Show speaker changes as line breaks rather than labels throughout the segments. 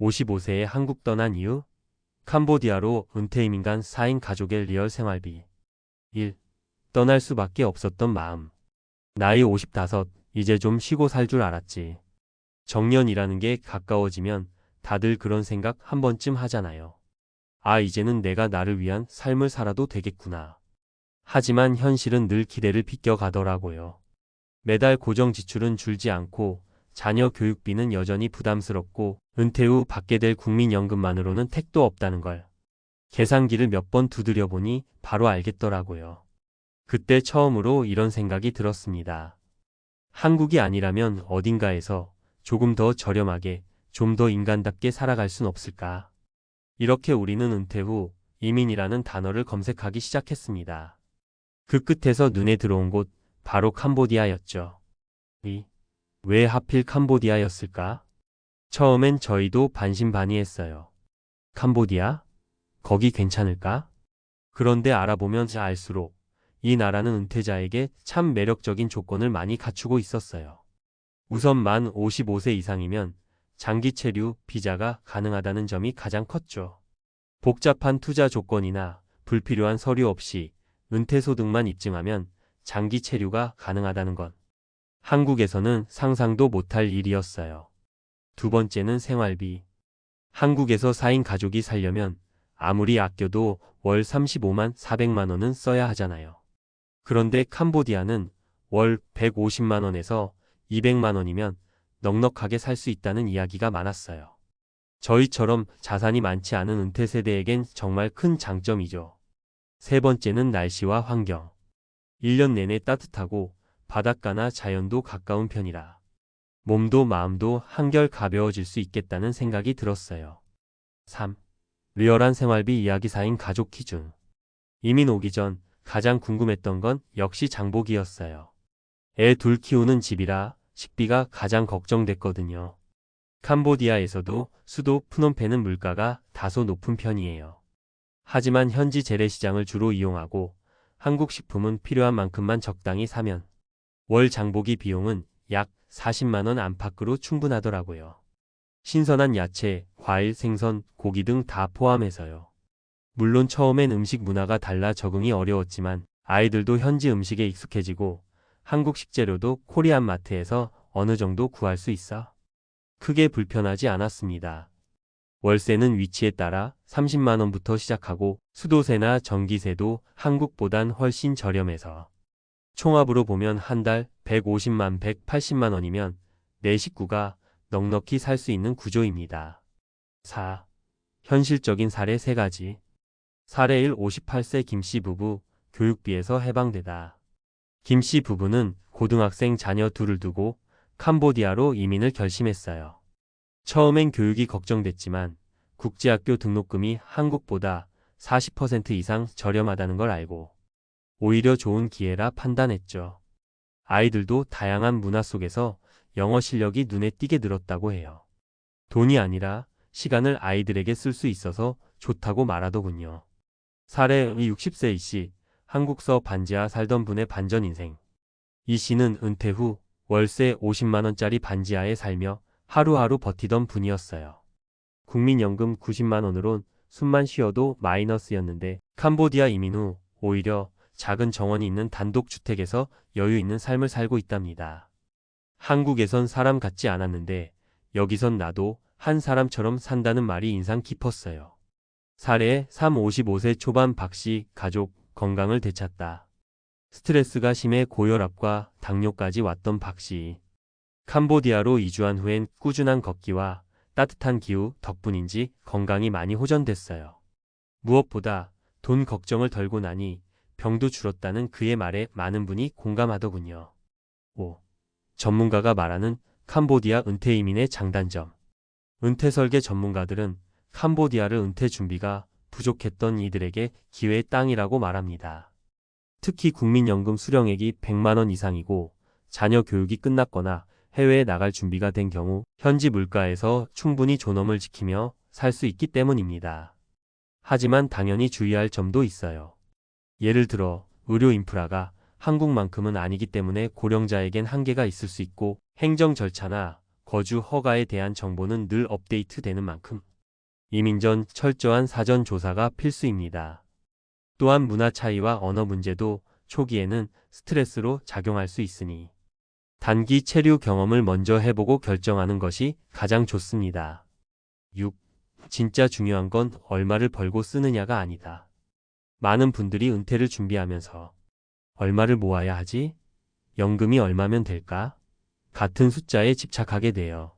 55세에 한국 떠난 이유? 캄보디아로 은퇴이민 간 4인 가족의 리얼 생활비. 1. 떠날 수밖에 없었던 마음. 나이 55, 이제 좀 쉬고 살 줄 알았지. 정년이라는 게 가까워지면 다들 그런 생각 한 번쯤 하잖아요. 아, 이제는 내가 나를 위한 삶을 살아도 되겠구나. 하지만 현실은 늘 기대를 비껴가더라고요. 매달 고정 지출은 줄지 않고 자녀 교육비는 여전히 부담스럽고 은퇴 후 받게 될 국민연금만으로는 택도 없다는 걸. 계산기를 몇 번 두드려 보니 바로 알겠더라고요. 그때 처음으로 이런 생각이 들었습니다. 한국이 아니라면 어딘가에서 조금 더 저렴하게, 좀 더 인간답게 살아갈 순 없을까? 이렇게 우리는 은퇴 후 이민이라는 단어를 검색하기 시작했습니다. 그 끝에서 눈에 들어온 곳, 바로 캄보디아였죠. 왜 하필 캄보디아였을까? 처음엔 저희도 반신반의했어요. 캄보디아? 거기 괜찮을까? 그런데 알아보면 알수록 이 나라는 은퇴자에게 참 매력적인 조건을 많이 갖추고 있었어요. 우선 만 55세 이상이면 장기 체류 비자가 가능하다는 점이 가장 컸죠. 복잡한 투자 조건이나 불필요한 서류 없이 은퇴 소득만 입증하면 장기 체류가 가능하다는 것. 한국에서는 상상도 못할 일이었어요. 두 번째는 생활비. 한국에서 4인 가족이 살려면 아무리 아껴도 월 35만 400만 원은 써야 하잖아요. 그런데 캄보디아는 월 150만 원에서 200만 원이면 넉넉하게 살 수 있다는 이야기가 많았어요. 저희처럼 자산이 많지 않은 은퇴 세대에겐 정말 큰 장점이죠. 세 번째는 날씨와 환경. 1년 내내 따뜻하고 바닷가나 자연도 가까운 편이라 몸도 마음도 한결 가벼워질 수 있겠다는 생각이 들었어요. 3. 리얼한 생활비 이야기 4인 가족 기준. 이민 오기 전 가장 궁금했던 건 역시 장보기였어요. 애 둘 키우는 집이라 식비가 가장 걱정됐거든요. 캄보디아에서도 수도 프놈펜은 물가가 다소 높은 편이에요. 하지만 현지 재래시장을 주로 이용하고 한국 식품은 필요한 만큼만 적당히 사면 월 장보기 비용은 약 40만 원 안팎으로 충분하더라고요. 신선한 야채, 과일, 생선, 고기 등 다 포함해서요. 물론 처음엔 음식 문화가 달라 적응이 어려웠지만 아이들도 현지 음식에 익숙해지고 한국 식재료도 코리안 마트에서 어느 정도 구할 수 있어 크게 불편하지 않았습니다. 월세는 위치에 따라 30만 원부터 시작하고 수도세나 전기세도 한국보단 훨씬 저렴해서 총합으로 보면 한 달 150만 180만 원이면 내 식구가 넉넉히 살 수 있는 구조입니다. 4. 현실적인 사례 3가지. 사례 1. 58세 김씨 부부, 교육비에서 해방되다. 김씨 부부는 고등학생 자녀 둘을 두고 캄보디아로 이민을 결심했어요. 처음엔 교육이 걱정됐지만 국제학교 등록금이 한국보다 40% 이상 저렴하다는 걸 알고 오히려 좋은 기회라 판단했죠. 아이들도 다양한 문화 속에서 영어 실력이 눈에 띄게 늘었다고 해요. 돈이 아니라 시간을 아이들에게 쓸 수 있어서 좋다고 말하더군요. 사례 60세 이씨, 한국서 반지하 살던 분의 반전 인생. 이 씨는 은퇴 후 월세 50만 원짜리 반지하에 살며 하루하루 버티던 분이었어요. 국민연금 90만 원으론 숨만 쉬어도 마이너스였는데 캄보디아 이민 후 오히려 작은 정원이 있는 단독주택에서 여유 있는 삶을 살고 있답니다. 한국에선 사람 같지 않았는데 여기선 나도 한 사람처럼 산다는 말이 인상 깊었어요. 사례 3. 55세 초반 박씨 가족 건강을 되찾다. 스트레스가 심해 고혈압과 당뇨까지 왔던 박씨. 캄보디아로 이주한 후엔 꾸준한 걷기와 따뜻한 기후 덕분인지 건강이 많이 호전됐어요. 무엇보다 돈 걱정을 덜고 나니 병도 줄었다는 그의 말에 많은 분이 공감하더군요. 5. 전문가가 말하는 캄보디아 은퇴 이민의 장단점. 은퇴 설계 전문가들은 캄보디아를 은퇴 준비가 부족했던 이들에게 기회의 땅이라고 말합니다. 특히 국민연금 수령액이 100만 원 이상이고 자녀 교육이 끝났거나 해외에 나갈 준비가 된 경우 현지 물가에서 충분히 존엄을 지키며 살 수 있기 때문입니다. 하지만 당연히 주의할 점도 있어요. 예를 들어 의료 인프라가 한국만큼은 아니기 때문에 고령자에겐 한계가 있을 수 있고 행정 절차나 거주 허가에 대한 정보는 늘 업데이트되는 만큼 이민 전 철저한 사전 조사가 필수입니다. 또한 문화 차이와 언어 문제도 초기에는 스트레스로 작용할 수 있으니 단기 체류 경험을 먼저 해보고 결정하는 것이 가장 좋습니다. 6. 진짜 중요한 건 얼마를 벌고 쓰느냐가 아니다. 많은 분들이 은퇴를 준비하면서 얼마를 모아야 하지? 연금이 얼마면 될까? 같은 숫자에 집착하게 돼요.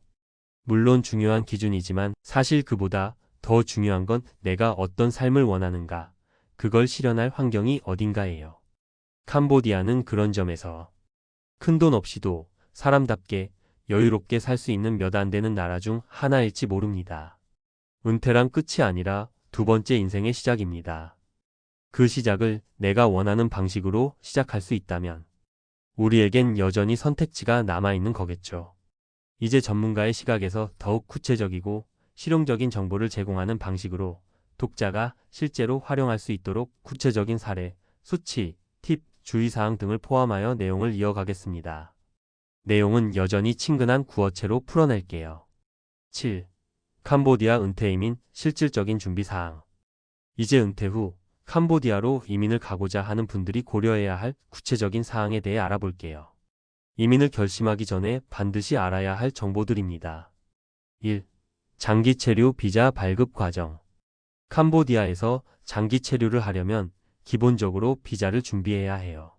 물론 중요한 기준이지만 사실 그보다 더 중요한 건 내가 어떤 삶을 원하는가, 그걸 실현할 환경이 어딘가예요. 캄보디아는 그런 점에서 큰돈 없이도 사람답게 여유롭게 살 수 있는 몇 안 되는 나라 중 하나일지 모릅니다. 은퇴란 끝이 아니라 두 번째 인생의 시작입니다. 그 시작을 내가 원하는 방식으로 시작할 수 있다면 우리에겐 여전히 선택지가 남아있는 거겠죠. 이제 전문가의 시각에서 더욱 구체적이고 실용적인 정보를 제공하는 방식으로 독자가 실제로 활용할 수 있도록 구체적인 사례, 수치, 팁, 주의사항 등을 포함하여 내용을 이어가겠습니다. 내용은 여전히 친근한 구어체로 풀어낼게요. 7. 캄보디아 은퇴 이민 실질적인 준비사항. 이제 은퇴 후 캄보디아로 이민을 가고자 하는 분들이 고려해야 할 구체적인 사항에 대해 알아볼게요. 이민을 결심하기 전에 반드시 알아야 할 정보들입니다. 1. 장기 체류 비자 발급 과정. 캄보디아에서 장기 체류를 하려면 기본적으로 비자를 준비해야 해요.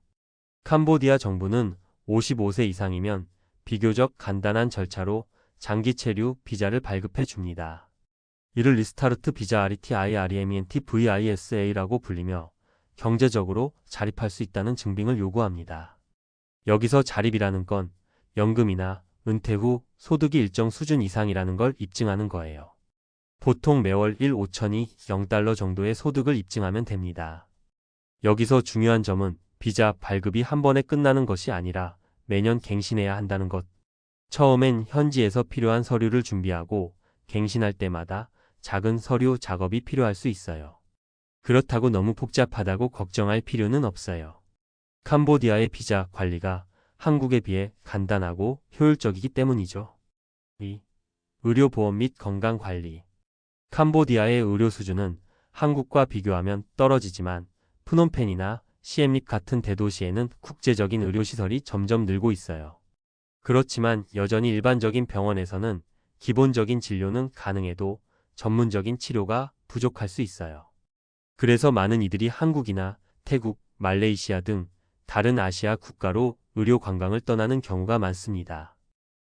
캄보디아 정부는 55세 이상이면 비교적 간단한 절차로 장기 체류 비자를 발급해 줍니다. 이를 리스타르트 비자 RETIREMENT VISA라고 불리며 경제적으로 자립할 수 있다는 증빙을 요구합니다. 여기서 자립이라는 건 연금이나 은퇴 후 소득이 일정 수준 이상이라는 걸 입증하는 거예요. 보통 매월 1,5천이 0달러 정도의 소득을 입증하면 됩니다. 여기서 중요한 점은 비자 발급이 한 번에 끝나는 것이 아니라 매년 갱신해야 한다는 것. 처음엔 현지에서 필요한 서류를 준비하고 갱신할 때마다 작은 서류 작업이 필요할 수 있어요. 그렇다고 너무 복잡하다고 걱정할 필요는 없어요. 캄보디아의 비자 관리가 한국에 비해 간단하고 효율적이기 때문이죠. 2. 의료보험 및 건강관리. 캄보디아의 의료 수준은 한국과 비교하면 떨어지지만 프놈펜이나 시엠립 같은 대도시에는 국제적인 의료시설이 점점 늘고 있어요. 그렇지만 여전히 일반적인 병원에서는 기본적인 진료는 가능해도 전문적인 치료가 부족할 수 있어요. 그래서 많은 이들이 한국이나 태국, 말레이시아 등 다른 아시아 국가로 의료 관광을 떠나는 경우가 많습니다.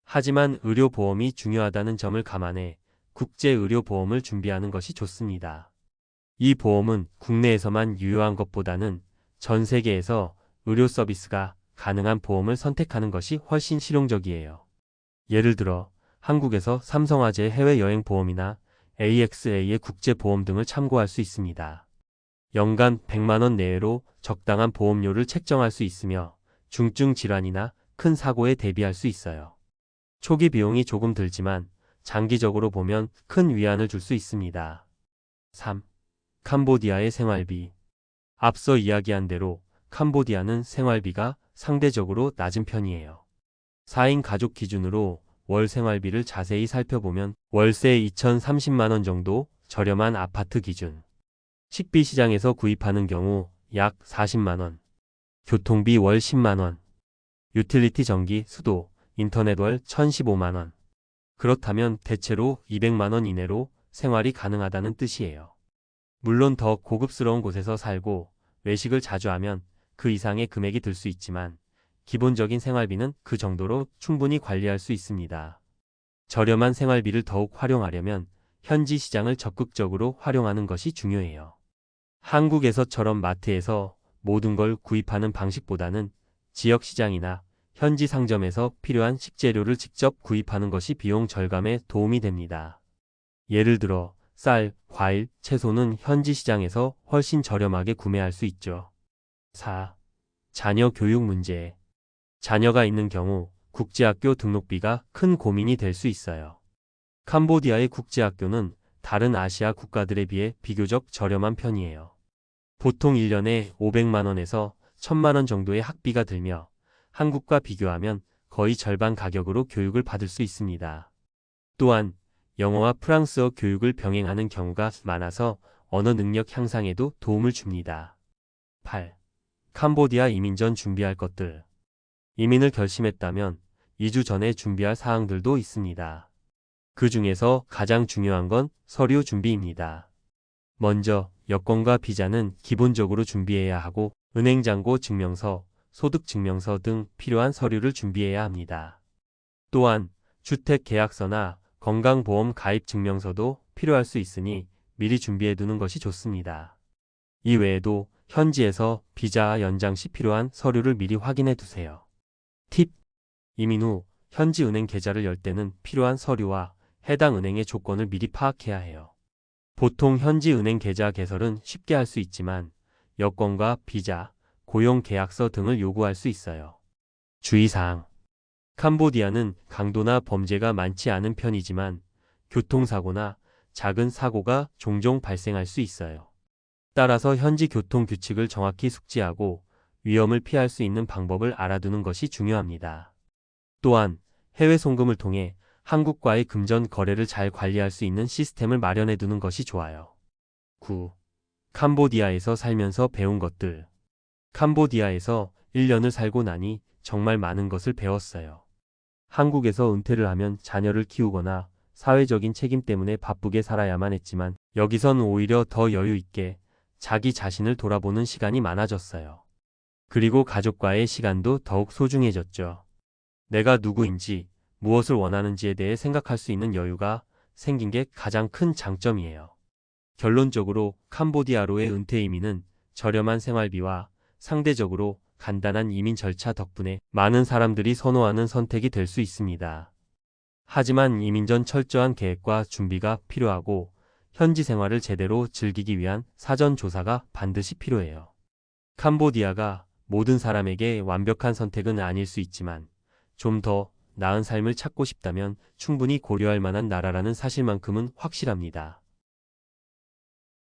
하지만 의료보험이 중요하다는 점을 감안해 국제의료보험을 준비하는 것이 좋습니다. 이 보험은 국내에서만 유효한 것보다는 전 세계에서 의료 서비스가 가능한 보험을 선택하는 것이 훨씬 실용적이에요. 예를 들어 한국에서 삼성화재 해외여행 보험이나 AXA의 국제보험 등을 참고할 수 있습니다. 연간 100만 원 내외로 적당한 보험료를 책정할 수 있으며 중증 질환이나 큰 사고에 대비할 수 있어요. 초기 비용이 조금 들지만 장기적으로 보면 큰 위안을 줄 수 있습니다. 3. 캄보디아의 생활비. 앞서 이야기한 대로 캄보디아는 생활비가 상대적으로 낮은 편이에요. 4인 가족 기준으로 월 생활비를 자세히 살펴보면 월세 2,030만 원 정도, 저렴한 아파트 기준. 식비 시장에서 구입하는 경우 약 40만 원. 교통비 월 10만 원. 유틸리티 전기, 수도, 인터넷 월 1,015만 원. 그렇다면 대체로 200만 원 이내로 생활이 가능하다는 뜻이에요. 물론 더 고급스러운 곳에서 살고 외식을 자주 하면 그 이상의 금액이 들 수 있지만 기본적인 생활비는 그 정도로 충분히 관리할 수 있습니다. 저렴한 생활비를 더욱 활용하려면 현지 시장을 적극적으로 활용하는 것이 중요해요. 한국에서처럼 마트에서 모든 걸 구입하는 방식보다는 지역 시장이나 현지 상점에서 필요한 식재료를 직접 구입하는 것이 비용 절감에 도움이 됩니다. 예를 들어 쌀, 과일, 채소는 현지 시장에서 훨씬 저렴하게 구매할 수 있죠. 4. 자녀 교육 문제. 자녀가 있는 경우 국제학교 등록비가 큰 고민이 될 수 있어요. 캄보디아의 국제학교는 다른 아시아 국가들에 비해 비교적 저렴한 편이에요. 보통 1년에 500만 원에서 1,000만 원 정도의 학비가 들며 한국과 비교하면 거의 절반 가격으로 교육을 받을 수 있습니다. 또한 영어와 프랑스어 교육을 병행하는 경우가 많아서 언어 능력 향상에도 도움을 줍니다. 8. 캄보디아 이민 전 준비할 것들. 이민을 결심했다면 2주 전에 준비할 사항들도 있습니다. 그 중에서 가장 중요한 건 서류 준비입니다. 먼저 여권과 비자는 기본적으로 준비해야 하고 은행잔고 증명서, 소득증명서 등 필요한 서류를 준비해야 합니다. 또한 주택계약서나 건강보험 가입 증명서도 필요할 수 있으니 미리 준비해두는 것이 좋습니다. 이 외에도 현지에서 비자 연장 시 필요한 서류를 미리 확인해 두세요. 팁! 이민 후 현지 은행 계좌를 열 때는 필요한 서류와 해당 은행의 조건을 미리 파악해야 해요. 보통 현지 은행 계좌 개설은 쉽게 할 수 있지만 여권과 비자, 고용계약서 등을 요구할 수 있어요. 주의사항. 캄보디아는 강도나 범죄가 많지 않은 편이지만 교통사고나 작은 사고가 종종 발생할 수 있어요. 따라서 현지 교통 규칙을 정확히 숙지하고 위험을 피할 수 있는 방법을 알아두는 것이 중요합니다. 또한 해외 송금을 통해 한국과의 금전 거래를 잘 관리할 수 있는 시스템을 마련해 두는 것이 좋아요. 9. 캄보디아에서 살면서 배운 것들. 캄보디아에서 1년을 살고 나니 정말 많은 것을 배웠어요. 한국에서 은퇴를 하면 자녀를 키우거나 사회적인 책임 때문에 바쁘게 살아야만 했지만 여기선 오히려 더 여유 있게 자기 자신을 돌아보는 시간이 많아졌어요. 그리고 가족과의 시간도 더욱 소중해졌죠. 내가 누구인지, 무엇을 원하는지에 대해 생각할 수 있는 여유가 생긴 게 가장 큰 장점이에요. 결론적으로 캄보디아로의 은퇴 이민은 저렴한 생활비와 상대적으로 간단한 이민 절차 덕분에 많은 사람들이 선호하는 선택이 될 수 있습니다. 하지만 이민 전 철저한 계획과 준비가 필요하고 현지 생활을 제대로 즐기기 위한 사전 조사가 반드시 필요해요. 캄보디아가 모든 사람에게 완벽한 선택은 아닐 수 있지만 좀 더 나은 삶을 찾고 싶다면 충분히 고려할 만한 나라라는 사실만큼은 확실합니다.